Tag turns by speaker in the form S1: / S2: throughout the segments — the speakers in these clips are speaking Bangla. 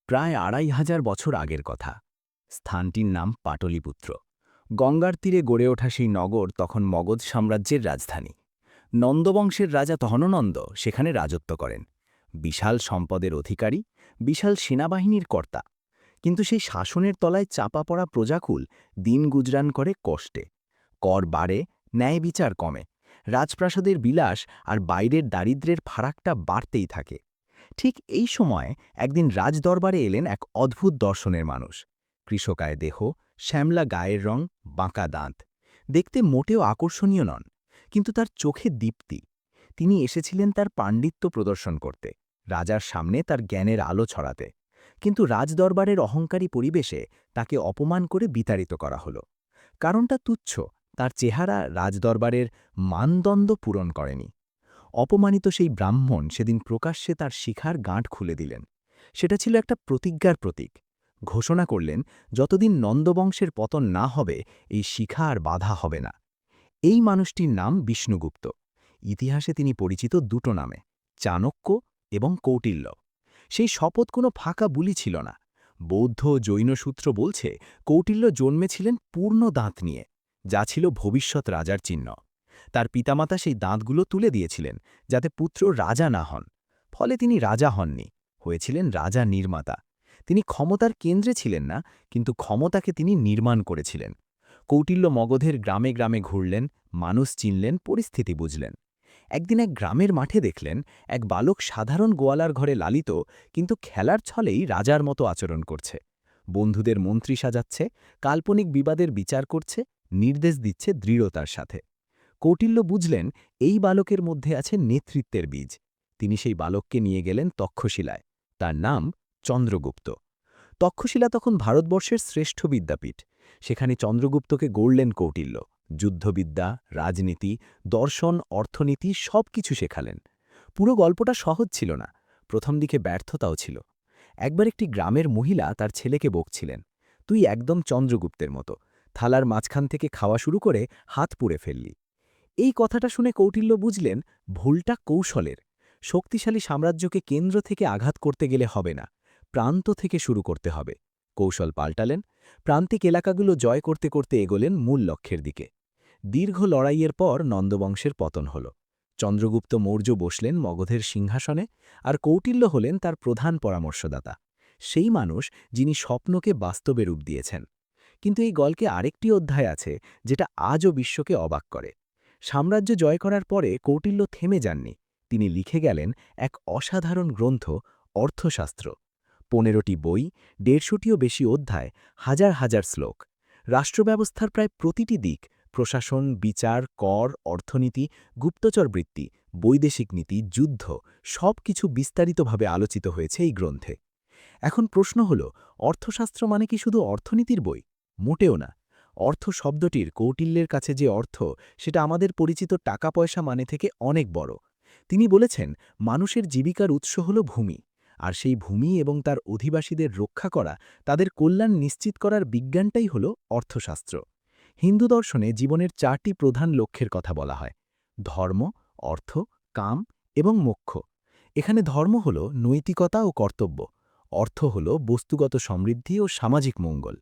S1: প্রায় ২৫০০ বছর আগের কথা। স্থানটির নাম পাটলিপুত্র। গঙ্গার তীরে গড়ে ওঠা সেই নগর তখন মগধ সাম্রাজ্যের রাজধানী। নন্দবংশের রাজা তহননন্দ সেখানে রাজত্ব করেন। বিশাল সম্পদের অধিকারী, বিশাল সেনাবাহিনীর কর্তা। কিন্তু সেই শাসনের তলায় চাপা পড়া প্রজাকুল দিন গুজরান করে কষ্টে। কর বাড়ে, ন্যায় বিচার কমে। রাজপ্রাসাদের বিলাস আর বাইরের দারিদ্র্যের ফারাকটা বাড়তেই থাকে। ঠিক এই সময় একদিন রাজদরবারে এলেন এক অদ্ভুত দর্শনের মানুষ। কৃষকায় দেহ, শ্যামলা গায়ের রং, বাঁকা দাঁত। দেখতে মোটেও আকর্ষণীয় নন, কিন্তু তার চোখে দীপ্তি। তিনি এসেছিলেন তার পাণ্ডিত্য প্রদর্শন করতে, রাজার সামনে তার জ্ঞানের আলো ছড়াতে। কিন্তু রাজদরবারের অহংকারী পরিবেশে তাকে অপমান করে বিতাড়িত করা হল। কারণটা তুচ্ছ, তার চেহারা রাজদরবারের মানদণ্ড পূরণ করেনি। অপমানিত সেই ব্রাহ্মণ সেদিন প্রকাশ্যে তার শিখার গাঁট খুলে দিলেন। সেটা ছিল একটা প্রতিজ্ঞার প্রতীক। ঘোষণা করলেন, যতদিন নন্দবংশের পতন না হবে এই শিখা আর বাধা হবে না। এই মানুষটির নাম বিষ্ণুগুপ্ত। ইতিহাসে তিনি পরিচিত দুটো নামে, চাণক্য এবং কৌটিল্য। সেই শপথ কোনো ফাঁকা বুলি ছিল না। বৌদ্ধ জৈন সূত্র বলছে কৌটিল্য জন্মেছিলেন পূর্ণ দাঁত নিয়ে, যা ছিল ভবিষ্যৎ রাজার চিহ্ন। তার পিতামাতা সেই দাঁতগুলো তুলে দিয়েছিলেন যাতে পুত্র রাজা না হন। ফলে তিনি রাজা হননি, হয়েছিলেন রাজা নির্মাতা। তিনি ক্ষমতার কেন্দ্রে ছিলেন না, কিন্তু ক্ষমতাকে তিনি নির্মাণ করেছিলেন। কৌটিল্য মগধের গ্রামে গ্রামে ঘুরলেন, মানুষ চিনলেন, পরিস্থিতি বুঝলেন। একদিন এক গ্রামের মাঠে দেখলেন এক বালক সাধারণ গোয়ালার ঘরে লালিত, কিন্তু খেলার ছলেই রাজার মতো আচরণ করছে। বন্ধুদের মন্ত্রী সাজাচ্ছে, কাল্পনিক বিবাদের বিচার করছে, নির্দেশ দিচ্ছে দৃঢ়তার সাথে। কৌটিল্য বুঝলেন এই বালকের মধ্যে আছে নেতৃত্বের বীজ। তিনি সেই বালককে নিয়ে গেলেন তক্ষশিলায়। তার নাম চন্দ্রগুপ্ত। তক্ষশিলা তখন ভারতবর্ষের শ্রেষ্ঠ বিদ্যাপীঠ। সেখানে চন্দ্রগুপ্তকে গড়লেন কৌটিল্য। যুদ্ধবিদ্যা, রাজনীতি, দর্শন, অর্থনীতি সবকিছু শেখালেন। পুরো গল্পটা সহজ ছিল না, প্রথম দিকে ব্যর্থতাও ছিল। একবার একটি গ্রামের মহিলা তার ছেলেকে বকছিলেন, তুই একদম চন্দ্রগুপ্তের মতো, থালার মাঝখান থেকে খাওয়া শুরু করে হাত পুড়ে ফেললি। এই কথাটা শুনে কৌটিল্য বুঝলেন ভুলটা কৌশলের। শক্তিশালী সাম্রাজ্যকে কেন্দ্র থেকে আঘাত করতে গেলে হবে না, প্রান্ত থেকে শুরু করতে হবে। কৌশল পাল্টালেন, প্রান্তিক এলাকাগুলো জয় করতে করতে এগোলেন মূল লক্ষ্যের দিকে। দীর্ঘ লড়াইয়ের পর নন্দবংশের পতন হল। চন্দ্রগুপ্ত মৌর্য বসলেন মগধের সিংহাসনে, আর কৌটিল্য হলেন তার প্রধান পরামর্শদাতা। সেই মানুষ যিনি স্বপ্নকে বাস্তবে রূপ দিয়েছেন। কিন্তু এই গল্পে আরেকটি অধ্যায় আছে যেটা আজও বিশ্বকে অবাক করে। সাম্রাজ্য জয় করার পরে কৌটিল্য থেমে যাননি। তিনি লিখে গেলেন এক অসাধারণ গ্রন্থ, অর্থশাস্ত্র। ১৫টি বই, ১৫০টিও বেশি অধ্যায়, হাজার হাজার শ্লোক। রাষ্ট্রব্যবস্থার প্রায় প্রতিটি দিক, প্রশাসন, বিচার, কর, অর্থনীতি, গুপ্তচর বৃত্তি, বৈদেশিক নীতি, যুদ্ধ, সবকিছু বিস্তারিতভাবে আলোচিত হয়েছে এই গ্রন্থে। এখন প্রশ্ন হল, অর্থশাস্ত্র মানে কি শুধু অর্থনীতির বই? মোটেও না। অর্থ শব্দটির কৌটিল্যের কাছে যে অর্থ, সেটা আমাদের পরিচিত টাকা পয়সা মানে থেকে অনেক বড়। তিনি বলেছেন, মানুষের জীবিকার উৎস হল ভূমি, আর সেই ভূমি এবং তার অধিবাসীদের রক্ষা করা, তাদের কল্যাণ নিশ্চিত করার বিজ্ঞানটাই হল অর্থশাস্ত্র। হিন্দু দর্শনে জীবনের 4টি প্রধান লক্ষ্যের কথা বলা হয়: ধর্ম, অর্থ, কাম এবং মোক্ষ। এখানে ধর্ম হল নৈতিকতা ও কর্তব্য, অর্থ হল বস্তুগত সমৃদ্ধি ও সামাজিক মঙ্গল,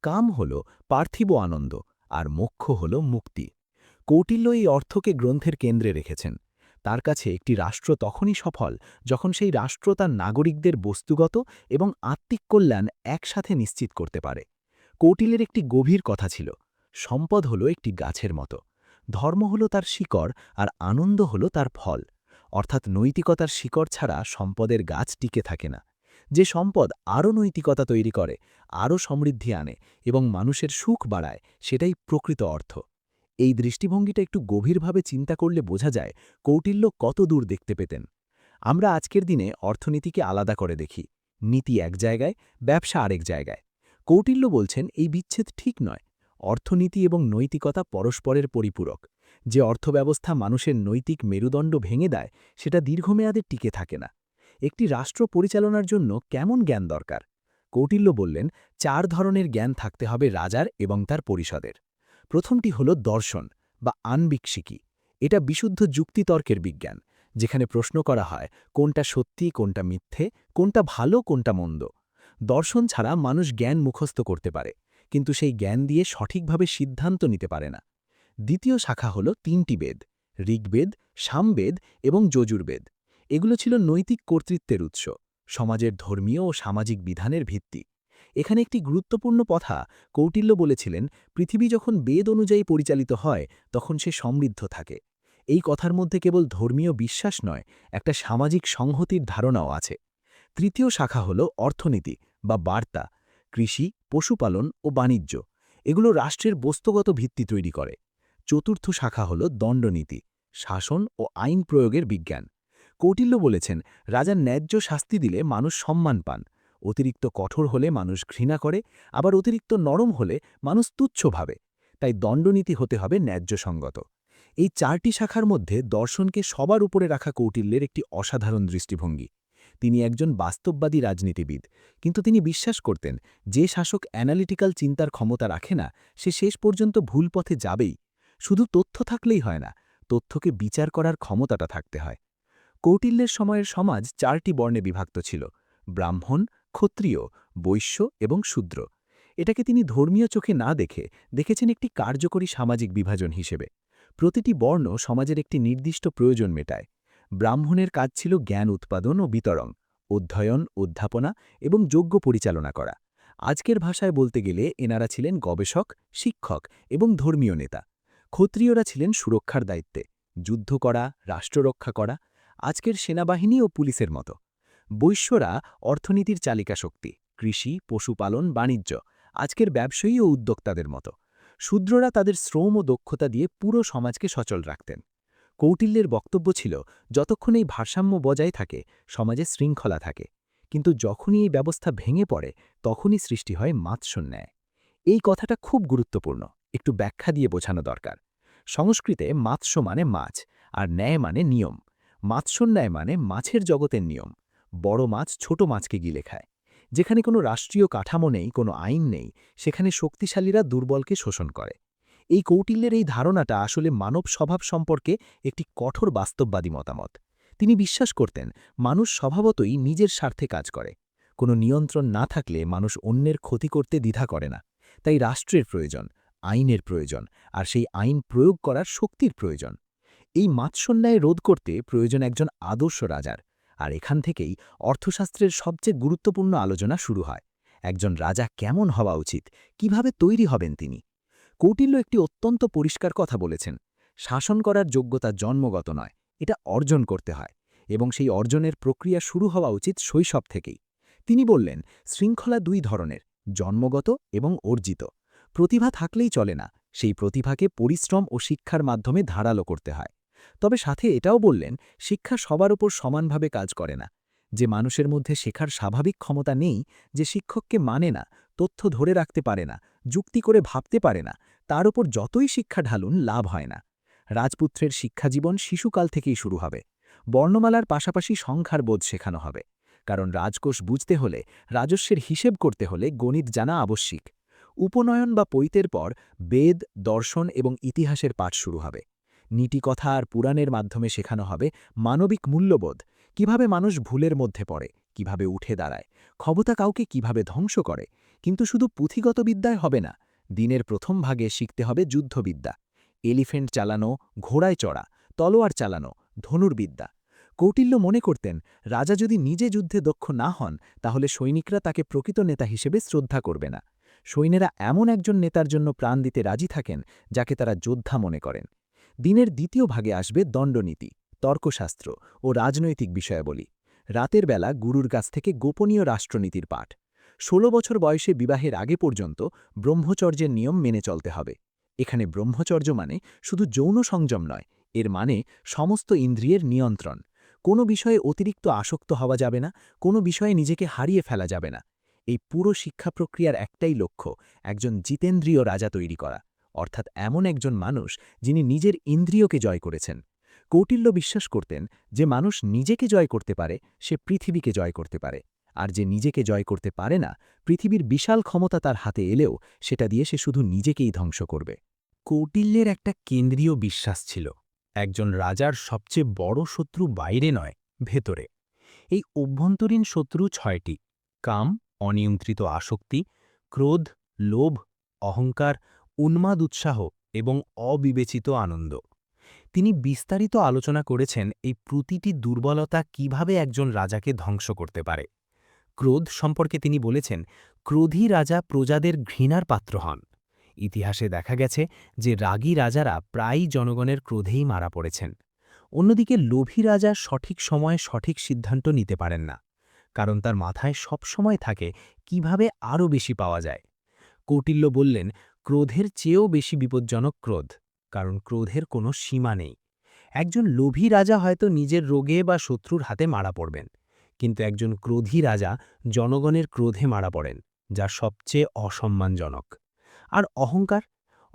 S1: কাম হল পার্থিব আনন্দ, আর মোক্ষ হল মুক্তি। কৌটিল্য এই অর্থকে গ্রন্থের কেন্দ্রে রেখেছেন। তার কাছে একটি রাষ্ট্র তখনই সফল যখন সেই রাষ্ট্র তার নাগরিকদের বস্তুগত এবং আত্মিক কল্যাণ একসাথে নিশ্চিত করতে পারে। কৌটিল্যের একটি গভীর কথা ছিল, সম্পদ হল একটি গাছের মতো, ধর্ম হল তার শিকড়, আর আনন্দ হল তার ফল। অর্থাৎ নৈতিকতার শিকড় ছাড়া সম্পদের গাছ টিকে থাকে না। যে সম্পদ আরও নৈতিকতা তৈরি করে, আরও সমৃদ্ধি আনে এবং মানুষের সুখ বাড়ায়, সেটাই প্রকৃত অর্থ। এই দৃষ্টিভঙ্গিটা একটু গভীরভাবে চিন্তা করলে বোঝা যায় কৌটিল্য কত দূর দেখতে পেতেন। আমরা আজকের দিনে অর্থনীতিকে আলাদা করে দেখি, নীতি এক জায়গায়, ব্যবসা আরেক জায়গায়। কৌটিল্য বলছেন এই বিচ্ছেদ ঠিক নয়। অর্থনীতি এবং নৈতিকতা পরস্পরের পরিপূরক। যে অর্থব্যবস্থা মানুষের নৈতিক মেরুদণ্ড ভেঙে দেয়, সেটা দীর্ঘমেয়াদে টিকে থাকে না। একটি রাষ্ট্র পরিচালনার জন্য কেমন জ্ঞান দরকার? কৌটিল্য বললেন, 4 ধরনের জ্ঞান থাকতে হবে রাজার এবং তার পরিষদের। প্রথমটি হল দর্শন বা আনবিক্ষিকী। এটা বিশুদ্ধ যুক্তিতর্কের বিজ্ঞান, যেখানে প্রশ্ন করা হয় কোনটা সত্যি, কোনটা মিথ্যে, কোনটা ভালো, কোনটা মন্দ। দর্শন ছাড়া মানুষ জ্ঞান মুখস্থ করতে পারে, কিন্তু সেই জ্ঞান দিয়ে সঠিকভাবে সিদ্ধান্ত নিতে পারে না। দ্বিতীয় শাখা হল 3টি বেদ: ঋগ্বেদ, সামবেদ এবং যজুর্বেদ। এগুলো ছিল নৈতিক কর্তৃত্বের উৎস, সমাজের ধর্মীয় ও সামাজিক বিধানের ভিত্তি। এখানে একটি গুরুত্বপূর্ণ কথা কৌটিল্য বলেছিলেন, পৃথিবী যখন বেদ অনুযায়ী পরিচালিত হয় তখন সে সমৃদ্ধ থাকে। এই কথার মধ্যে কেবল ধর্মীয় বিশ্বাস নয়, একটা সামাজিক সংহতির ধারণাও আছে। তৃতীয় শাখা হল অর্থনীতি বা বার্তা: কৃষি, পশুপালন ও বাণিজ্য। এগুলো রাষ্ট্রের বস্তুগত ভিত্তি তৈরি করে। চতুর্থ শাখা হল দণ্ডনীতি, শাসন ও আইন প্রয়োগের বিজ্ঞান। কৌটিল্য বলেছেন, রাজার ন্যায্য শাস্তি দিলে মানুষ সম্মান পান, অতিরিক্ত কঠোর হলে মানুষ ঘৃণা করে, আবার অতিরিক্ত নরম হলে মানুষ তুচ্ছ ভাবে। তাই দণ্ডনীতি হতে হবে ন্যায্যসঙ্গত। এই 4টি শাখার মধ্যে দর্শনকে সবার উপরে রাখা কৌটিল্যের একটি অসাধারণ দৃষ্টিভঙ্গি। তিনি একজন বাস্তববাদী রাজনীতিবিদ, কিন্তু তিনি বিশ্বাস করতেন, যে শাসক অ্যানালিটিক্যাল চিন্তার ক্ষমতা রাখে না, সে শেষ পর্যন্ত ভুল পথে যাবেই। শুধু তথ্য থাকলেই হয় না, তথ্যকে বিচার করার ক্ষমতাটা থাকতে হয়। কৌটিল্যের সময়ের সমাজ 4টি বর্ণে বিভক্ত ছিল: ব্রাহ্মণ, ক্ষত্রিয়, বৈশ্য এবং শূদ্র। এটাকে তিনি ধর্মীয় চোখে না দেখেছেন একটি কার্যকরী সামাজিক বিভাজন হিসেবে। প্রতিটি বর্ণ সমাজের একটি নির্দিষ্ট প্রয়োজন মেটায়। ব্রাহ্মণের কাজ ছিল জ্ঞান উৎপাদন ও বিতরণ, অধ্যয়ন, অধ্যাপনা এবং যোগ্য পরিচালনা করা। আজকের ভাষায় বলতে গেলে এনারা ছিলেন গবেষক, শিক্ষক এবং ধর্মীয় নেতা। ক্ষত্রিয়রা ছিলেন সুরক্ষার দায়িত্বে, যুদ্ধ করা, রাষ্ট্র রক্ষা করা, আজকের সেনাবাহিনী ও পুলিশের মতো। বৈশ্যরা অর্থনীতির চালিকা শক্তি, কৃষি, পশুপালন, বাণিজ্য, আজকের ব্যবসায়ী ও উদ্যোক্তাদের মতো। শূদ্ররা তাদের শ্রম ও দক্ষতা দিয়ে পুরো সমাজকে সচল রাখতেন। কৌটিল্যের বক্তব্য ছিল, যতক্ষণ এই ভারসাম্য বজায় থাকে সমাজে শৃঙ্খলা থাকে, কিন্তু যখনই এই ব্যবস্থা ভেঙে পড়ে তখনই সৃষ্টি হয় মাৎস্যন্যায়। এই কথাটা খুব গুরুত্বপূর্ণ, একটু ব্যাখ্যা দিয়ে বোঝানো দরকার। সংস্কৃতে মাৎস্য মানে মাছ, আর ন্যায় মানে নিয়ম। মাৎস্যন্যায় মানে মাছের জগতের নিয়ম। বড় মাছ ছোট মাছকে গিলে খায়। যেখানে কোনো রাষ্ট্রীয় কাঠামো নেই, কোনো আইন নেই, সেখানে শক্তিশালীরা দুর্বলকে শোষণ করে। এই কৌটিল্যের এই ধারণাটা আসলে মানব স্বভাব সম্পর্কে একটি কঠোর বাস্তববাদী মতামত। তিনি বিশ্বাস করতেন, মানুষ স্বভাবতই নিজের স্বার্থে কাজ করে। কোনো নিয়ন্ত্রণ না থাকলে মানুষ অন্যের ক্ষতি করতে দ্বিধা করে না। তাই রাষ্ট্রের প্রয়োজন, আইনের প্রয়োজন, আর সেই আইন প্রয়োগ করার শক্তির প্রয়োজন। এই মাৎস্যন্যায় রোধ করতে প্রয়োজন একজন আদর্শ রাজার। আর এখান থেকেই অর্থশাস্ত্রের সবচেয়ে গুরুত্বপূর্ণ আলোচনা শুরু হয়। একজন রাজা কেমন হওয়া উচিত, কিভাবে তৈরি হবেন তিনি। কৌটিল্য একটি অত্যন্ত পরিষ্কার কথা বলেছেন, শাসন করার যোগ্যতা জন্মগত নয়, এটা অর্জন করতে হয়, এবং সেই অর্জনের প্রক্রিয়া শুরু হওয়া উচিত শৈশব থেকেই। তিনি বললেন, শৃঙ্খলা 2 ধরনের: জন্মগত এবং অর্জিত। প্রতিভা থাকলেই চলে না, সেই প্রতিভাকে পরিশ্রম ও শিক্ষার মাধ্যমে ধারালো করতে হয়। তবে সাথে এটাও বললেন, শিক্ষা সবার উপর সমানভাবে কাজ করে না। যে মানুষের মধ্যে শেখার স্বাভাবিক ক্ষমতা নেই, যে শিক্ষককে মানে না, তথ্য ধরে রাখতে পারে না, যুক্তি করে ভাবতে পারে না, তার উপর যতই শিক্ষা ঢালুন লাভ হয় না। রাজপুত্রের শিক্ষাজীবন শিশুকাল থেকেই শুরু হবে। বর্ণমালার পাশাপাশি সংখ্যার বোধ শেখানো হবে। কারণ রাজকোষ বুঝতে হলে, রাজস্বের হিসেব করতে হলে গণিত জানা আবশ্যিক। উপনয়ন বা পৈতের পর বেদ, দর্শন এবং ইতিহাসের পাঠ শুরু হবে। নীতিকথা আর পুরাণের মাধ্যমে শেখানো হবে মানবিক মূল্যবোধ, কিভাবে মানুষ ভুলের মধ্যে পড়ে, কিভাবে উঠে দাঁড়ায়, ক্ষমতা কাউকে কিভাবে ধ্বংস করে। কিন্তু শুধু পুঁথিগত বিদ্যায় হবে না, দিনের প্রথম ভাগে শিখতে হবে যুদ্ধবিদ্যা: এলিফেন্ট চালানো, ঘোড়ায় চড়া, তলোয়ার চালানো, ধনুর্বিদ্যা। কৌটিল্য মনে করতেন, রাজা যদি নিজে যুদ্ধে দক্ষ না হন, তাহলে সৈনিকরা তাকে প্রকৃত নেতা হিসেবে শ্রদ্ধা করবে না। সৈন্যেরা এমন একজন নেতার জন্য প্রাণ দিতে রাজি থাকেন, যাকে তারা যোদ্ধা মনে করেন। দিনের দ্বিতীয় ভাগে আসবে দণ্ডনীতি, তর্কশাস্ত্র ও রাজনৈতিক বিষয়াবলী। রাতের বেলা গুরুর কাছ থেকে গোপনীয় রাষ্ট্রনীতির পাঠ। 16 বছর বয়সে বিবাহের আগে পর্যন্ত ব্রহ্মচর্যের নিয়ম মেনে চলতে হবে। এখানে ব্রহ্মচর্য মানে শুধু যৌন সংযম নয়, এর মানে সমস্ত ইন্দ্রিয়ের নিয়ন্ত্রণ। কোনো বিষয়ে অতিরিক্ত আসক্ত হওয়া যাবে না, কোনো বিষয়ে নিজেকে হারিয়ে ফেলা যাবে না। এই পুরো শিক্ষা প্রক্রিয়ার একটাই লক্ষ্য, একজন জিতেন্দ্রীয় রাজা তৈরি করা, অর্থাৎ এমন একজন মানুষ যিনি নিজের ইন্দ্রিয়কে জয় করেছেন। কৌটিল্য বিশ্বাস করতেন, যে মানুষ নিজেকে জয় করতে পারে সে পৃথিবীকে জয় করতে পারে, আর যে নিজেকে জয় করতে পারে না, পৃথিবীর বিশাল ক্ষমতা তার হাতে এলেও সেটা দিয়ে সে শুধু নিজেকেই ধ্বংস করবে। কৌটিল্যের একটা কেন্দ্রীয় বিশ্বাস ছিল, একজন রাজার সবচেয়ে বড় শত্রু বাইরে নয়, ভেতরে। এই অভ্যন্তরীণ শত্রু 6টি: কাম,
S2: অনিয়ন্ত্রিত আসক্তি, ক্রোধ, লোভ, অহংকার, উন্মাদ উৎসাহ এবং অবিবেচিত আনন্দ। তিনি বিস্তারিত আলোচনা করেছেন এই প্রতিটি দুর্বলতা কিভাবে একজন রাজাকে ধ্বংস করতে পারে। ক্রোধ সম্পর্কে তিনি বলেছেন, ক্রোধী রাজা প্রজাদের ঘৃণার পাত্র হন। ইতিহাসে দেখা গেছে যে রাগী রাজারা প্রায়ই জনগণের ক্রোধেই মারা পড়েছেন। অন্যদিকে লোভী রাজা সঠিক সময়ে সঠিক সিদ্ধান্ত নিতে পারেন না, কারণ তার মাথায় সবসময় থাকে কিভাবে আরও বেশি পাওয়া যায়। কৌটিল্য বললেন, ক্রোধের চেয়েও বেশি বিপজ্জনক ক্রোধ, কারণ ক্রোধের কোনো সীমা নেই। একজন লোভী রাজা হয়তো নিজের রোগে বা শত্রুর হাতে মারা পড়বেন, কিন্তু একজন ক্রোধী রাজা জনগণের ক্রোধে মারা পড়েন, যা সবচেয়ে অসম্মানজনক। আর অহংকার,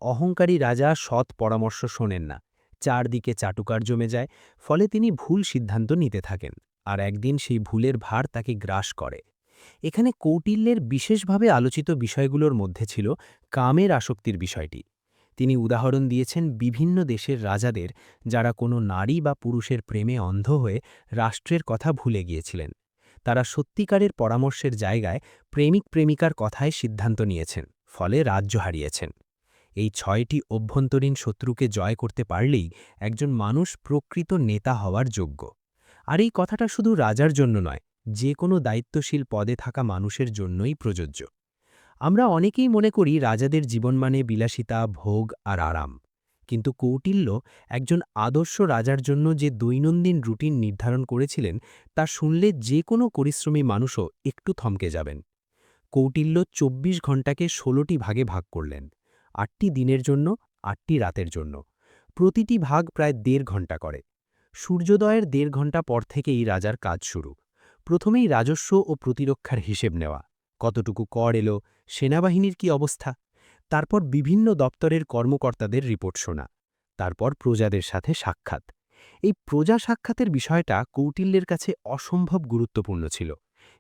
S2: অহংকারী রাজা সৎ পরামর্শ শোনেন না, চারদিকে চাটুকার জমে যায়, ফলে তিনি ভুল সিদ্ধান্ত নিতে থাকেন, আর একদিন সেই ভুলের ভার তাকে গ্রাস করে। এখানে কৌটিল্যের বিশেষভাবে আলোচিত বিষয়গুলোর মধ্যে ছিল কামের আসক্তির বিষয়টি। তিনি উদাহরণ দিয়েছেন বিভিন্ন দেশের রাজাদের, যারা কোনো নারী বা পুরুষের প্রেমে অন্ধ হয়ে রাষ্ট্রের কথা ভুলে গিয়েছিলেন। তারা সত্যিকারের পরামর্শের জায়গায় প্রেমিক প্রেমিকার কথায় সিদ্ধান্ত নিয়েছেন, ফলে রাজ্য হারিয়েছেন। এই ৬টি অভ্যন্তরীণ শত্রুকে জয় করতে পারলেই একজন মানুষ প্রকৃত নেতা হওয়ার যোগ্য। আর এই কথাটা শুধু রাজার জন্য নয়, যে কোনো দায়িত্বশীল পদে থাকা মানুষের জন্যই প্রযোজ্য। আমরা অনেকেই মনে করি রাজাদের জীবন মানে বিলাসিতা, ভোগ আর আরাম। কিন্তু কৌটিল্য একজন আদর্শ রাজার জন্য যে দৈনন্দিন রুটিন নির্ধারণ করেছিলেন, তা শুনলে যে কোনো পরিশ্রমী মানুষও একটু থমকে যাবেন। কৌটিল্য ২৪ ঘণ্টাকে ১৬টি ভাগে ভাগ করলেন, ৮টি দিনের জন্য, ৮টি রাতের জন্য। প্রতিটি ভাগ প্রায় ১.৫ ঘণ্টা করে। সূর্যোদয়ের ১.৫ ঘণ্টা পর থেকেই রাজার কাজ শুরু। প্রথমেই রাজস্ব ও প্রতিরক্ষার হিসেব নেওয়া, কতটুকু কর এলো, সেনাবাহিনীর কি অবস্থা। তারপর বিভিন্ন দপ্তরের কর্মকর্তাদের রিপোর্ট শোনা। তারপর প্রজাদের সাথে সাক্ষাৎ। এই প্রজা সাক্ষাতের বিষয়টা কৌটিল্যের কাছে অসম্ভব গুরুত্বপূর্ণ ছিল।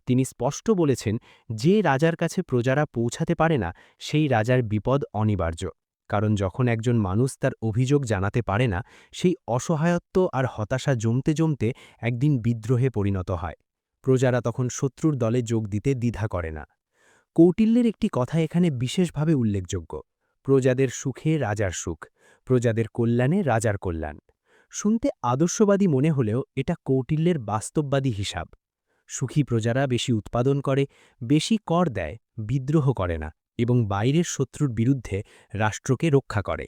S2: তিনি স্পষ্ট বলেছেন, যে রাজার কাছে প্রজারা পৌঁছাতে পারে না, সেই রাজার বিপদ অনিবার্য। কারণ যখন একজন মানুষ তার অভিযোগ জানাতে পারে না, সেই অসহায়ত্ব আর হতাশা জমতে জমতে একদিন বিদ্রোহে পরিণত হয়। প্রজারা তখন শত্রুর দলে যোগ দিতে দ্বিধা করে না। কৌটিল্যের একটি কথা এখানে বিশেষভাবে উল্লেখযোগ্য, প্রজাদের সুখে রাজার সুখ, প্রজাদের কল্যাণে রাজার কল্যাণ। শুনতে আদর্শবাদী মনে হলেও এটা কৌটিল্যের বাস্তববাদী হিসাব। সুখী প্রজারা বেশি উৎপাদন করে, বেশি কর দেয়, বিদ্রোহ করে না এবং বাইরের শত্রুর বিরুদ্ধে রাষ্ট্রকে রক্ষা করে।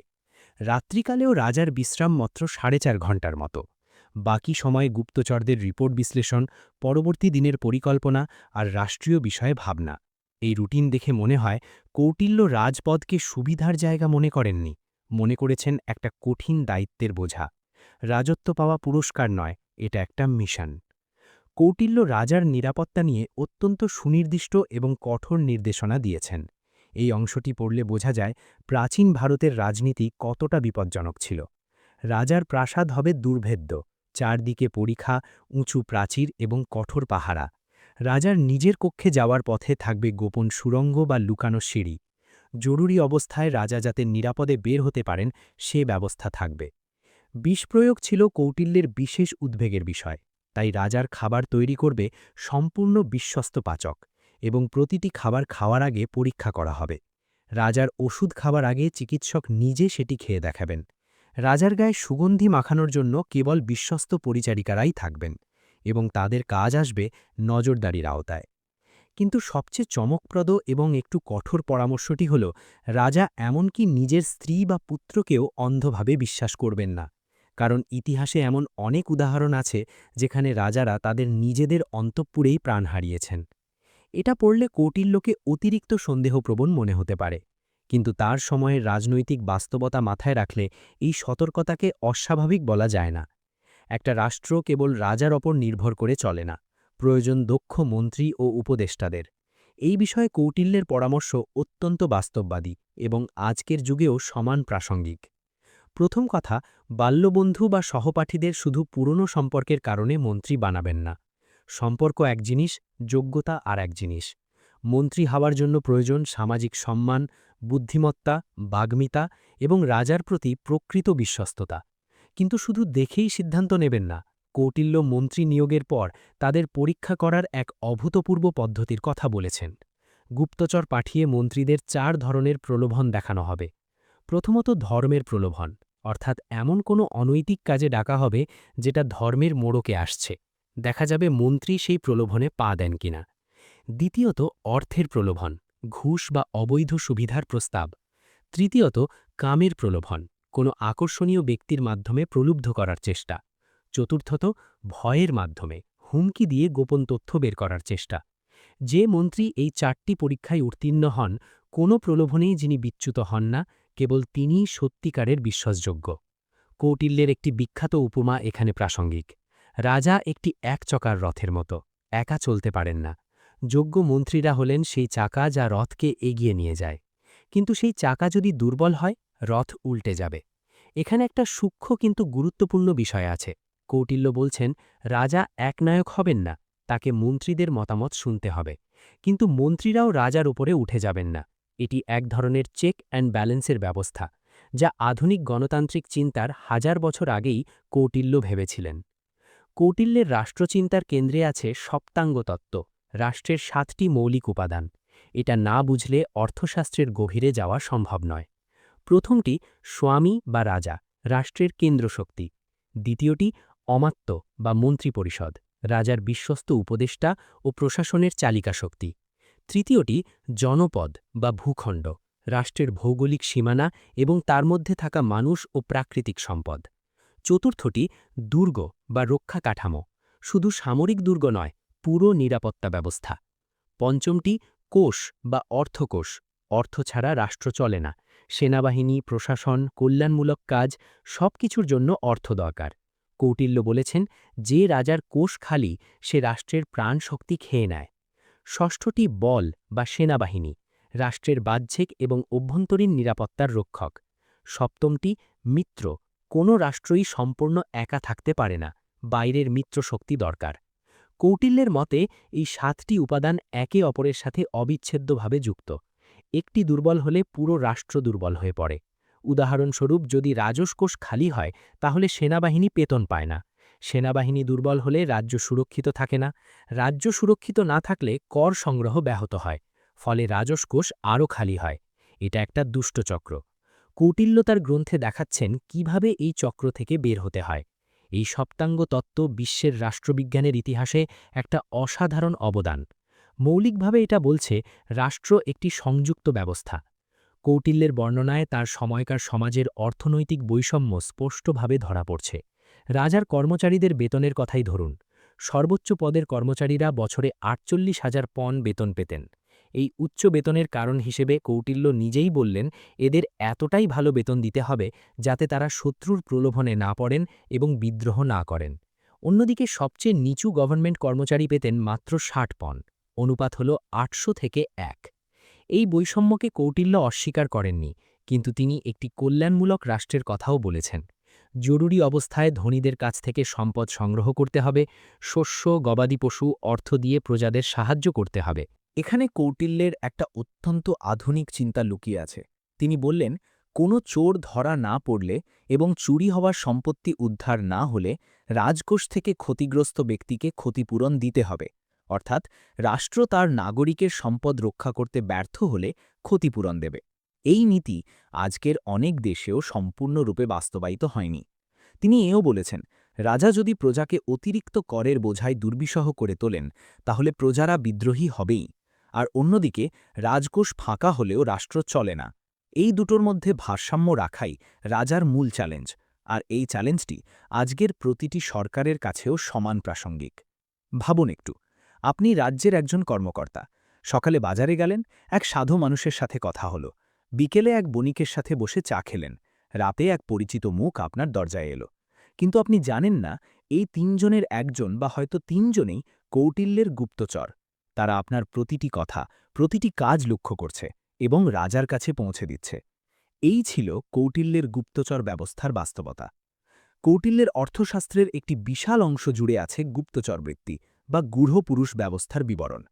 S2: রাত্রিকালেও রাজার বিশ্রাম মাত্র ৪.৫ ঘণ্টার মতো। বাকি সময়ে গুপ্তচরদের রিপোর্ট বিশ্লেষণ, পরবর্তী দিনের পরিকল্পনা আর রাষ্ট্রীয় বিষয়ে ভাবনা। এই রুটিন দেখে মনে হয় কৌটিল্য রাজপদকে সুবিধার জায়গা মনে করেননি, মনে করেছেন একটা কঠিন দায়িত্বের বোঝা। রাজত্ব পাওয়া পুরস্কার নয়, এটা একটা মিশন। কৌটিল্য রাজার নিরাপত্তা নিয়ে অত্যন্ত সুনির্দিষ্ট এবং কঠোর নির্দেশনা দিয়েছেন। এই অংশটি পড়লে বোঝা যায় প্রাচীন ভারতের রাজনীতি কতটা বিপজ্জনক ছিল। রাজার প্রাসাদ হবে দুর্ভেদ্য, চারদিকে পরিখা, উঁচু প্রাচীর এবং কঠোর পাহারা। রাজার নিজের কক্ষে যাওয়ার পথে থাকবে গোপন সুড়ঙ্গ বা লুকানো সিঁড়ি। জরুরি অবস্থায় রাজা যাতে নিরাপদে বের হতে পারেন, সে ব্যবস্থা থাকবে। বিষপ্রয়োগ ছিল কৌটিল্যের বিশেষ উদ্বেগের বিষয়, তাই রাজার খাবার তৈরি করবে সম্পূর্ণ বিশ্বস্ত পাচক, এবং প্রতিটি খাবার খাওয়ার আগে পরীক্ষা করা হবে। রাজার ওষুধ খাবার আগে চিকিৎসক নিজে সেটি খেয়ে দেখাবেন। রাজার গায়ে সুগন্ধি মাখানোর জন্য কেবল বিশ্বস্ত পরিচারিকারাই থাকবেন, এবং তাদের কাজ আসবে নজরদারির আওতায়। কিন্তু সবচেয়ে চমকপ্রদ এবং একটু কঠোর পরামর্শটি হল, রাজা এমনকি নিজের স্ত্রী বা পুত্রকেও অন্ধভাবে বিশ্বাস করবেন না। কারণ ইতিহাসে এমন অনেক উদাহরণ আছে যেখানে রাজারা তাদের নিজেদের অন্তঃপুরেই প্রাণ হারিয়েছেন। এটা পড়লে কৌটিল্যকে অতিরিক্ত সন্দেহপ্রবণ মনে হতে পারে, কিন্তু তার সময়ের রাজনৈতিক বাস্তবতা মাথায় রাখলে এই সতর্কতাকে অস্বাভাবিক বলা যায় না। একটা রাষ্ট্র কেবল রাজার ওপর নির্ভর করে চলে না, প্রয়োজন দক্ষ মন্ত্রী ও উপদেষ্টাদের। এই বিষয়ে কৌটিল্যের পরামর্শ অত্যন্ত বাস্তববাদী এবং আজকের যুগেও সমান প্রাসঙ্গিক। প্রথম কথা, বাল্যবন্ধু বা সহপাঠীদের শুধু পুরনো সম্পর্কের কারণে মন্ত্রী বানাবেন না। সম্পর্ক এক জিনিস, যোগ্যতা আর এক জিনিস। মন্ত্রী হওয়ার জন্য প্রয়োজন সামাজিক সম্মান, বুদ্ধিমত্তা, বাগ্মিতা এবং রাজার প্রতি প্রকৃত বিশ্বস্ততা। কিন্তু শুধু দেখেই সিদ্ধান্ত নেবেন না। কৌটিল্য মন্ত্রী নিয়োগের পর তাদের পরীক্ষা করার এক অভূতপূর্ব পদ্ধতির কথা বলেছেন। গুপ্তচর পাঠিয়ে মন্ত্রীদের 4 ধরনের প্রলোভন দেখানো হবে। প্রথমত ধর্মের প্রলোভন, অর্থাৎ এমন কোনো অনৈতিক কাজে ডাকা হবে যেটা ধর্মের মোড়কে আসছে। দেখা যাবে মন্ত্রী সেই প্রলোভনে পা দেন কিনা। দ্বিতীয়ত অর্থের প্রলোভন, ঘুষ বা অবৈধ সুবিধার প্রস্তাব। তৃতীয়ত কামের প্রলোভন, কোনো আকর্ষণীয় ব্যক্তির মাধ্যমে প্রলুব্ধ করার চেষ্টা। চতুর্থত ভয়ের মাধ্যমে, হুমকি দিয়ে গোপন তথ্য বের করার চেষ্টা। যে মন্ত্রী এই 4টি পরীক্ষায় উত্তীর্ণ হন, কোনো প্রলোভনেই যিনি বিচ্যুত হন না, কেবল তিনিই সত্যিকারের বিশ্বাসযোগ্য। কৌটিল্যের একটি বিখ্যাত উপমা এখানে প্রাসঙ্গিক। রাজা একটি একচকার রথের মতো, একা চলতে পারেন না। যোগ্য মন্ত্রীরা হলেন সেই চাকা যা রথকে এগিয়ে নিয়ে যায়। কিন্তু সেই চাকা যদি দুর্বল হয়, রথ উল্টে যাবে। এখানে একটা সূক্ষ্ম কিন্তু গুরুত্বপূর্ণ বিষয় আছে। কৌটিল্য বলছেন, রাজা একনায়ক হবেন না, তাকে মন্ত্রীদের মতামত শুনতে হবে। কিন্তু মন্ত্রীরাও রাজার উপরে উঠে যাবেন না। এটি এক ধরনের চেক অ্যান্ড ব্যালেন্সের ব্যবস্থা, যা আধুনিক গণতান্ত্রিক চিন্তার 1000 বছর আগেই কৌটিল্য ভেবেছিলেন। কৌটিল্যের রাষ্ট্রচিন্তার কেন্দ্রে আছে সপ্তাঙ্গ তত্ত্ব, রাষ্ট্রের 7টি মৌলিক উপাদান। এটা না বুঝলে অর্থশাস্ত্রের গভীরে যাওয়া সম্ভব নয়। প্রথমটি স্বামী বা রাজা, রাষ্ট্রের কেন্দ্রশক্তি। দ্বিতীয়টি অমাত্য বা মন্ত্রিপরিষদ, রাজার বিশ্বস্ত উপদেষ্টা ও প্রশাসনের চালিকা শক্তি। তৃতীয়টি জনপদ বা ভূখণ্ড, রাষ্ট্রের ভৌগোলিক সীমানা এবং তার মধ্যে থাকা মানুষ ও প্রাকৃতিক সম্পদ। চতুর্থটি দুর্গ বা রক্ষা কাঠামো, শুধু সামরিক দুর্গ নয়, পুরো নিরাপত্তা ব্যবস্থা। পঞ্চমটি কোষ বা অর্থকোষ, অর্থ ছাড়া রাষ্ট্র চলে না। সেনাবাহিনী, প্রশাসন, কল্যাণমূলক কাজ সবকিছুর জন্য অর্থ দরকার। কৌটিল্য বলেছেন, যে রাজার কোষ খালি সে রাষ্ট্রের প্রাণশক্তি খেয়ে নেয়। ষষ্ঠটি বল বা সেনাবাহিনী, রাষ্ট্রের বাহ্যিক এবং অভ্যন্তরীণ নিরাপত্তার রক্ষক। সপ্তমটি মিত্র, কোনো রাষ্ট্রই সম্পূর্ণ একা থাকতে পারে না, বাইরের মিত্রশক্তি দরকার। কৌটিল্যের মতে এই 7টি উপাদান একে অপরের সাথে অবিচ্ছেদ্যভাবে যুক্ত। একটি দুর্বল হলে পুরো রাষ্ট্র দুর্বল হয়ে পড়ে। উদাহরণস্বরূপ, যদি রাজস্কোষ খালি হয় তাহলে সেনাবাহিনী বেতন পায় না। সেনাবাহিনী দুর্বল হলে রাজ্য সুরক্ষিত থাকে না। রাজ্য সুরক্ষিত না থাকলে কর সংগ্রহ ব্যাহত হয়। ফলে রাজস্কোষ আরও খালি হয়। এটা একটা দুষ্ট চক্র। কৌটিল্য তার গ্রন্থে দেখাচ্ছেন কিভাবে এই চক্র থেকে বের হতে হয়। এই সপ্তাঙ্গ তত্ত্ব বিশ্বের রাষ্ট্রবিজ্ঞানের ইতিহাসে একটা অসাধারণ অবদান। মৌলিকভাবে এটা বলছে, রাষ্ট্র একটি সংযুক্ত ব্যবস্থা। কৌটিল্যের বর্ণনায় তার সময়কার সমাজের অর্থনৈতিক বৈষম্য স্পষ্টভাবে ধরা পড়ছে। রাজার কর্মচারীদের বেতনের কথাই ধরুন। সর্বোচ্চ পদের কর্মচারীরা বছরে 48,000 পণ বেতন পেতেন। এই উচ্চ বেতনের কারণ হিসেবে কৌটিল্য নিজেই বললেন, এদের এতটাই ভালো বেতন দিতে হবে যাতে তারা শত্রুর প্রলোভনে না পড়েন এবং বিদ্রোহ না করেন। অন্যদিকে সবচেয়ে নিচু গভর্নমেন্ট কর্মচারী পেতেন মাত্র 60 পণ। অনুপাত হল 800 থেকে 1। এই বৈষম্যকে কৌটিল্য অস্বীকার করেননি, কিন্তু তিনি একটি কল্যাণমূলক রাষ্ট্রের কথাও বলেছেন। জরুরি অবস্থায় ধনীদের কাছ থেকে সম্পদ সংগ্রহ করতে হবে, শস্য, গবাদি পশু, অর্থ দিয়ে প্রজাদের সাহায্য করতে হবে।
S1: এখানে কৌটিল্যের একটা অত্যন্ত আধুনিক চিন্তা লুকিয়ে আছে। তিনি বললেন, কোনো চোর ধরা না পড়লে এবং চুরি হওয়ার সম্পত্তি উদ্ধার না হলে রাজকোষ থেকে ক্ষতিগ্রস্ত ব্যক্তিকে ক্ষতিপূরণ দিতে হবে। অর্থাৎ রাষ্ট্র তার নাগরিকের সম্পদ রক্ষা করতে ব্যর্থ হলে ক্ষতিপূরণ দেবে। এই নীতি আজকের অনেক দেশেও সম্পূর্ণরূপে বাস্তবায়িত হয়নি। তিনি এও বলেছেন, রাজা যদি প্রজাকে অতিরিক্ত করের বোঝায় দুর্বিষহ করে তোলেন, তাহলে প্রজারা বিদ্রোহী হবেই। আর অন্যদিকে রাজকোষ ফাঁকা হলেও রাষ্ট্র চলে না। এই দুটোর মধ্যে ভারসাম্য রাখাই রাজার মূল চ্যালেঞ্জ, আর এই চ্যালেঞ্জটি আজকের প্রতিটি সরকারের কাছেও সমান প্রাসঙ্গিক। ভাবুন একটু, আপনি রাজ্যের একজন কর্মকর্তা। সকালে বাজারে গেলেন, এক সাধু মানুষের সাথে কথা হলো। বিকেলে এক বণিকের সাথে বসে চা খেলেন। রাতে এক পরিচিত মুখ আপনার দরজায় এলো। কিন্তু আপনি জানেন না, এই তিনজনের একজন বা হয়তো তিনজনেই কৌটিল্যের গুপ্তচর। তারা আপনার প্রতিটি কথা, প্রতিটি কাজ লক্ষ্য করছে এবং রাজার কাছে পৌঁছে দিচ্ছে। এই ছিল কৌটিল্যের গুপ্তচর ব্যবস্থার বাস্তবতা। কৌটিল্যের অর্থশাস্ত্রের একটি বিশাল অংশ জুড়ে আছে গুপ্তচর বৃত্তি বা গূঢ় পুরুষ ব্যবস্থার বিবরণ।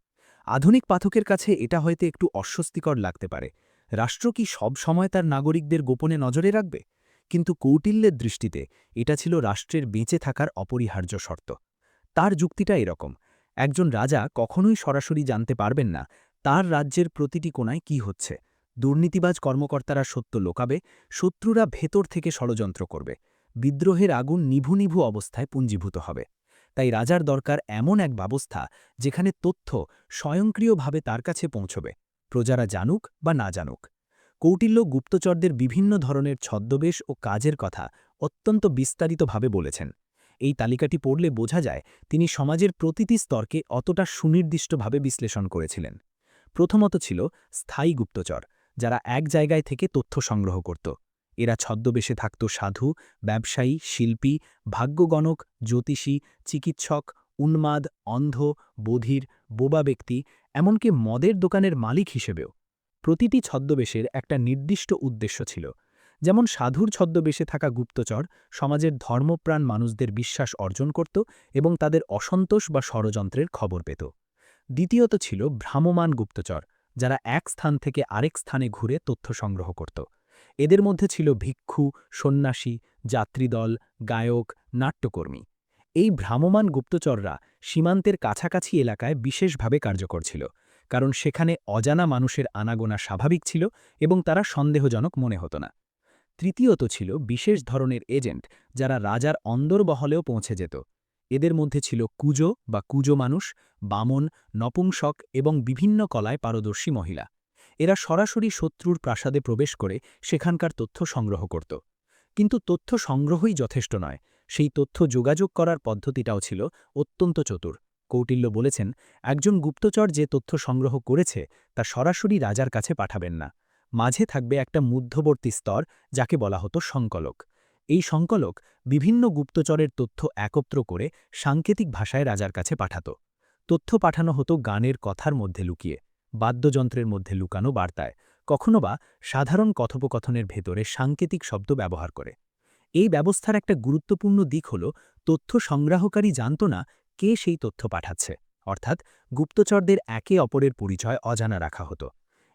S1: আধুনিক পাঠকের কাছে এটা হয়তো একটু অস্বস্তিকর লাগতে পারে। রাষ্ট্র কি সব সময় তার নাগরিকদের গোপনে নজরে রাখবে? কিন্তু কৌটিল্যের দৃষ্টিতে এটা ছিল রাষ্ট্রের বেঁচে থাকার অপরিহার্য শর্ত। তার যুক্তিটা এরকম, একজন রাজা কখনোই সরাসরি জানতে পারবেন না তার রাজ্যের প্রতিটি কোণায় কি হচ্ছে। দুর্নীতিবাজ কর্মকর্তারা সত্য লোকাবে, শত্রুরা ভেতর থেকে ষড়যন্ত্র করবে। বিদ্রোহের আগুন নিভু নিভু অবস্থায় পুঞ্জীভূত হবে। তাই রাজার দরকার এমন এক ব্যবস্থা যেখানে তথ্য স্বয়ংক্রিয়ভাবে তার কাছে পৌঁছবে, প্রজারা জানুক বা না জানুক। কৌটিল্য গুপ্তচরদের বিভিন্ন ধরনের ছদ্মবেশ ও কাজের কথা অত্যন্ত বিস্তারিতভাবে বলেছেন। এই তালিকাটি পড়লে বোঝা যায় তিনি সমাজের প্রতিটি স্তরকে অতটা সুনির্দিষ্টভাবে বিশ্লেষণ করেছিলেন। প্রথমত ছিল স্থায়ী গুপ্তচর, যারা এক জায়গায় থেকে তথ্য সংগ্রহ করত। এরা ছদ্মবেশে থাকত সাধু, ব্যবসায়ী, শিল্পী, ভাগ্যগণক, জ্যোতিষী, চিকিৎসক, উন্মাদ, অন্ধ, বধির, বোবা ব্যক্তি, এমনকি মদের দোকানের মালিক হিসেবেও। প্রতিটি ছদ্মবেশের একটা নির্দিষ্ট উদ্দেশ্য ছিল। যেমন সাধুর ছদ্মবেশে থাকা গুপ্তচর সমাজের ধর্মপ্রাণ মানুষদের বিশ্বাস অর্জন করত এবং তাদের অসন্তোষ বা ষড়যন্ত্রের খবর পেত। দ্বিতীয়ত ছিল ভ্রাম্যমাণ গুপ্তচর, যারা এক স্থান থেকে আরেক স্থানে ঘুরে তথ্য সংগ্রহ করত। এদের মধ্যে ছিল ভিক্ষু, সন্ন্যাসী, যাত্রীদল, গায়ক, নাট্যকর্মী। এই ভ্রাম্যমাণ গুপ্তচররা সীমান্তের কাছাকাছি এলাকায় বিশেষভাবে কার্যকর ছিল, কারণ সেখানে অজানা মানুষের আনাগোনা স্বাভাবিক ছিল এবং তারা সন্দেহজনক মনে হতো না। তৃতীয়ত ছিল বিশেষ ধরনের এজেন্ট, যারা রাজার অন্দরবহলেও পৌঁছে যেত। এদের মধ্যে ছিল কুজো বা কুজো মানুষ, বামন, নপুংসক এবং বিভিন্ন কলায় পারদর্শী মহিলা। এরা সরাসরি শত্রুর প্রাসাদে প্রবেশ করে সেখানকার তথ্য সংগ্রহ করত। কিন্তু তথ্য সংগ্রহই যথেষ্ট নয়, সেই তথ্য যোগাযোগ করার পদ্ধতিটাও ছিল অত্যন্ত চতুর। কৌটিল্য বলেছেন, একজন গুপ্তচর যে তথ্য সংগ্রহ করেছে তা সরাসরি রাজার কাছে পাঠাবেন না। মাঝে থাকবে একটা মধ্যবর্তী স্তর, যাকে বলা হতো সংকলক। এই সংকলক বিভিন্ন গুপ্তচরের তথ্য একত্র করে সাংকেতিক ভাষায় রাজার কাছে পাঠাত। তথ্য পাঠানো হতো গানের কথার মধ্যে লুকিয়ে, বাদ্যযন্ত্রের মধ্যে লুকানো বার্তায়, কখনো বা সাধারণ কথোপকথনের ভেতরে সাংকেতিক শব্দ ব্যবহার করে। এই ব্যবস্থার একটা গুরুত্বপূর্ণ দিক হল তথ্য সংগ্রাহকারী জানত না কে সেই তথ্য পাঠাচ্ছে, অর্থাৎ গুপ্তচরদের একে অপরের পরিচয় অজানা রাখা হতো।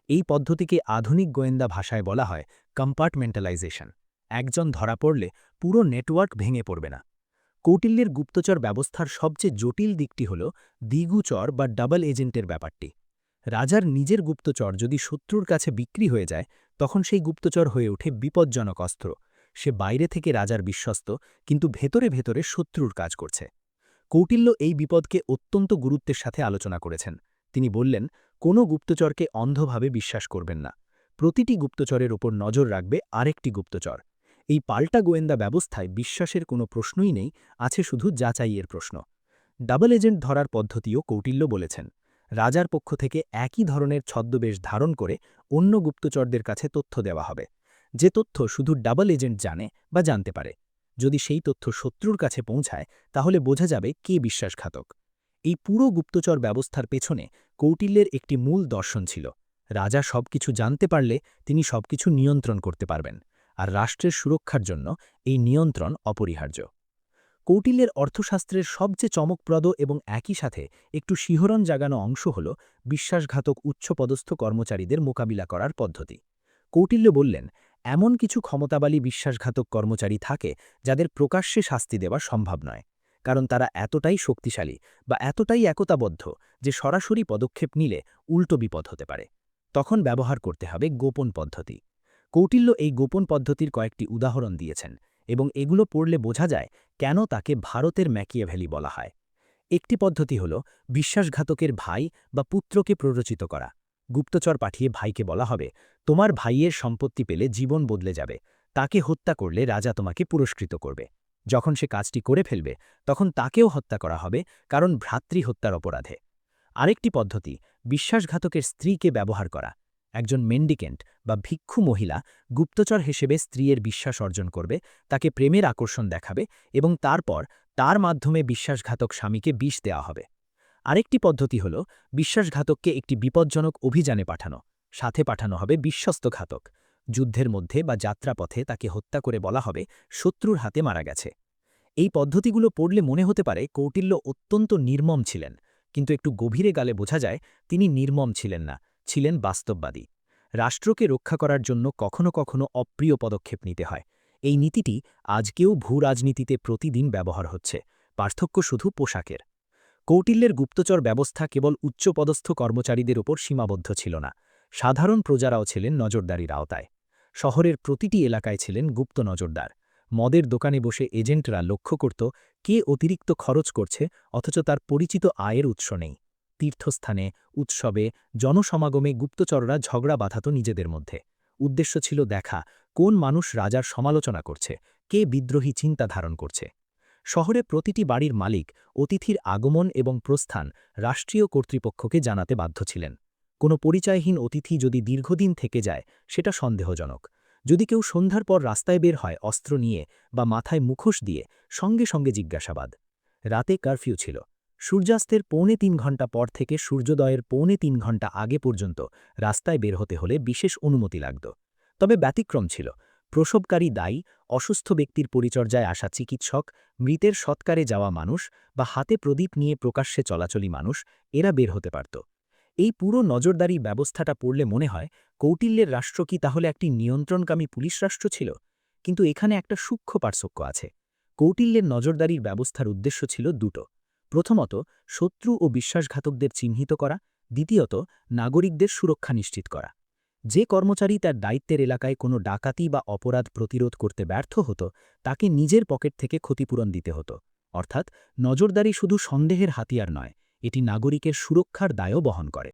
S1: এই পদ্ধতিকে আধুনিক গোয়েন্দা ভাষায় বলা হয় কম্পার্টমেন্টালাইজেশন। একজন ধরা পড়লে পুরো নেটওয়ার্ক ভেঙে পড়বে না। কৌটিল্যের গুপ্তচর ব্যবস্থার সবচেয়ে জটিল দিকটি হল দ্বিগুচর বা ডাবল এজেন্টের ব্যাপারটি। রাজার নিজের গুপ্তচর যদি শত্রুর কাছে বিক্রি হয়ে যায়, তখন সেই গুপ্তচর হয়ে ওঠে বিপজ্জনক অস্ত্র। সে বাইরে থেকে রাজার বিশ্বস্ত, কিন্তু ভেতরে ভেতরে শত্রুর কাজ করছে। কৌটিল্য এই বিপদকে অত্যন্ত গুরুত্বের সাথে আলোচনা করেছেন। তিনি বললেন, কোনো গুপ্তচরকে অন্ধভাবে বিশ্বাস করবেন না। প্রতিটি গুপ্তচরের ওপর নজর রাখবে আরেকটি গুপ্তচর। এই পাল্টা গোয়েন্দা ব্যবস্থায় বিশ্বাসের কোনো প্রশ্নই নেই, আছে শুধু যাচাইয়ের প্রশ্ন। ডাবল এজেন্ট ধরার পদ্ধতিও কৌটিল্য বলেছেন। রাজার পক্ষ থেকে একই ধরনের ছদ্মবেশ ধারণ করে অন্য গুপ্তচরদের কাছে তথ্য দেওয়া হবে। যে তথ্য শুধু ডাবল এজেন্ট জানে বা জানতে পারে। যদি সেই তথ্য শত্রুর কাছে পৌঁছায়, তাহলে বোঝা যাবে কে বিশ্বাসঘাতক। এই পুরো গুপ্তচর ব্যবস্থার পেছনে কৌটিল্যের একটি মূল দর্শন ছিল। রাজা সবকিছু জানতে পারলে তিনি সবকিছু নিয়ন্ত্রণ করতে পারবেন, আর রাষ্ট্রের সুরক্ষার জন্য এই নিয়ন্ত্রণ অপরিহার্য। কৌটিল্যের অর্থশাস্ত্রের সবচেয়ে চমকপ্রদ এবং একই সাথে একটু শিহরণ জাগানো অংশ হল বিশ্বাসঘাতক উচ্চপদস্থ কর্মচারীদের মোকাবিলা করার পদ্ধতি। কৌটিল্য বললেন, এমন কিছু ক্ষমতাবালী বিশ্বাসঘাতক কর্মচারী থাকে যাদের প্রকাশ্যে শাস্তি দেওয়া সম্ভব নয়, কারণ তারা এতটাই শক্তিশালী বা এতটাই একতাবদ্ধ যে সরাসরি পদক্ষেপ নিলে উল্টো বিপদ হতে পারে। তখন ব্যবহার করতে হবে গোপন পদ্ধতি। কৌটিল্য এই গোপন পদ্ধতির কয়েকটি উদাহরণ দিয়েছেন, এবং এগুলো পড়লে বোঝা যায় কেন তাকে ভারতের ম্যাকিয়াভেলি বলা হয়। একটি পদ্ধতি হল বিশ্বাসঘাতকের ভাই বা পুত্রকে প্ররোচিত করা। গুপ্তচর পাঠিয়ে ভাইকে বলা হবে, তোমার ভাইয়ের সম্পত্তি পেলে জীবন বদলে যাবে, তাকে হত্যা করলে রাজা তোমাকে পুরস্কৃত করবে। যখন সে কাজটি করে ফেলবে, তখন তাকেও হত্যা করা হবে, কারণ ভ্রাতৃহত্যার অপরাধে। আরেকটি পদ্ধতি বিশ্বাসঘাতকের স্ত্রীকে ব্যবহার করা। একজন মেন্ডিকেন্ট বা ভিক্ষু মহিলা গুপ্তচর হিসেবে স্ত্রীর বিশ্বাস অর্জন করবে, তাকে প্রেমের আকর্ষণ দেখাবে এবং তারপর তার মাধ্যমে বিশ্বাসঘাতক স্বামীকে বিষ দেওয়া হবে। আরেকটি পদ্ধতি হল বিশ্বাসঘাতককে একটি বিপজ্জনক অভিযানে পাঠানো। সাথে পাঠানো হবে বিশ্বস্ত ঘাতক। যুদ্ধের মধ্যে বা যাত্রাপথে তাকে হত্যা করে বলা হবে শত্রুর হাতে মারা গেছে। এই পদ্ধতিগুলো পড়লে মনে হতে পারে কৌটিল্য অত্যন্ত নির্মম ছিলেন, কিন্তু একটু গভীরে গেলে বোঝা যায় তিনি নির্মম ছিলেন না, ছিলেন বাস্তববাদী। রাষ্ট্রকে রক্ষা করার জন্য কখনো কখনো অপ্রিয় পদক্ষেপ নিতে হয়। এই নীতিটি আজকেও ভূরাজনীতিতে প্রতিদিন ব্যবহার হচ্ছে, পার্থক্য শুধু পোশাকের। কৌটিল্যের গুপ্তচর ব্যবস্থা কেবল উচ্চপদস্থ কর্মচারীদের ওপর সীমাবদ্ধ ছিল না, সাধারণ প্রজারাও ছিলেন নজরদারির আওতায়। শহরের প্রতিটি এলাকায় ছিলেন গুপ্ত নজরদার। মদের দোকানে বসে এজেন্টরা লক্ষ্য করত কে অতিরিক্ত খরচ করছে অথচ তার পরিচিত আয়ের উৎস নেই। তীর্থস্থানে, উৎসবে, জনসমাগমে গুপ্তচররা ঝগড়া বাঁধাত নিজেদের মধ্যে। উদ্দেশ্য ছিল দেখা কোন মানুষ রাজার সমালোচনা করছে, কে বিদ্রোহী চিন্তা ধারণ করছে। শহরে প্রতিটি বাড়ির মালিক অতিথির আগমন এবং প্রস্থান রাষ্ট্রীয় কর্তৃপক্ষকে জানাতে বাধ্য ছিলেন। কোনো পরিচয়হীন অতিথি যদি দীর্ঘদিন থেকে যায় সেটা সন্দেহজনক। যদি কেউ সন্ধ্যার পর রাস্তায় বের হয় অস্ত্র নিয়ে বা মাথায় মুখোশ দিয়ে, সঙ্গে সঙ্গে জিজ্ঞাসাবাদ। রাতে কারফিউ ছিল। সূর্যাস্তের 2.25 ঘণ্টা পর থেকে সূর্যোদয়ের 2.25 ঘণ্টা আগে পর্যন্ত রাস্তায় বের হতে হলে বিশেষ অনুমতি লাগত। তবে ব্যতিক্রম ছিল। প্রসবকারী দায়ী, অসুস্থ ব্যক্তির পরিচর্যায় আসা চিকিৎসক, মৃতের সৎকারে যাওয়া মানুষ বা হাতে প্রদীপ নিয়ে প্রকাশ্যে চলাচলি মানুষ, এরা বের হতে পারত। এই পুরো নজরদারি ব্যবস্থাটা পড়লে মনে হয় কৌটিল্যের রাষ্ট্র কি তাহলে একটি নিয়ন্ত্রণকামী পুলিশ রাষ্ট্র ছিল? কিন্তু এখানে একটা সূক্ষ্ম পার্থক্য আছে। কৌটিল্যের নজরদারির ব্যবস্থার উদ্দেশ্য ছিল দুটো। প্রথমত, শত্রু ও বিশ্বাসঘাতকদের চিহ্নিত করা। দ্বিতীয়ত, নাগরিকদের সুরক্ষা নিশ্চিত করা। যে কর্মচারী তার দায়িত্বের এলাকায় কোনো ডাকাতি বা অপরাধ প্রতিরোধ করতে ব্যর্থ হতো তাকে নিজের পকেট থেকে ক্ষতিপূরণ দিতে হতো। অর্থাৎ নজরদারি শুধু সন্দেহের হাতিয়ার নয়, এটি নাগরিকের সুরক্ষার দায়ও বহন করে।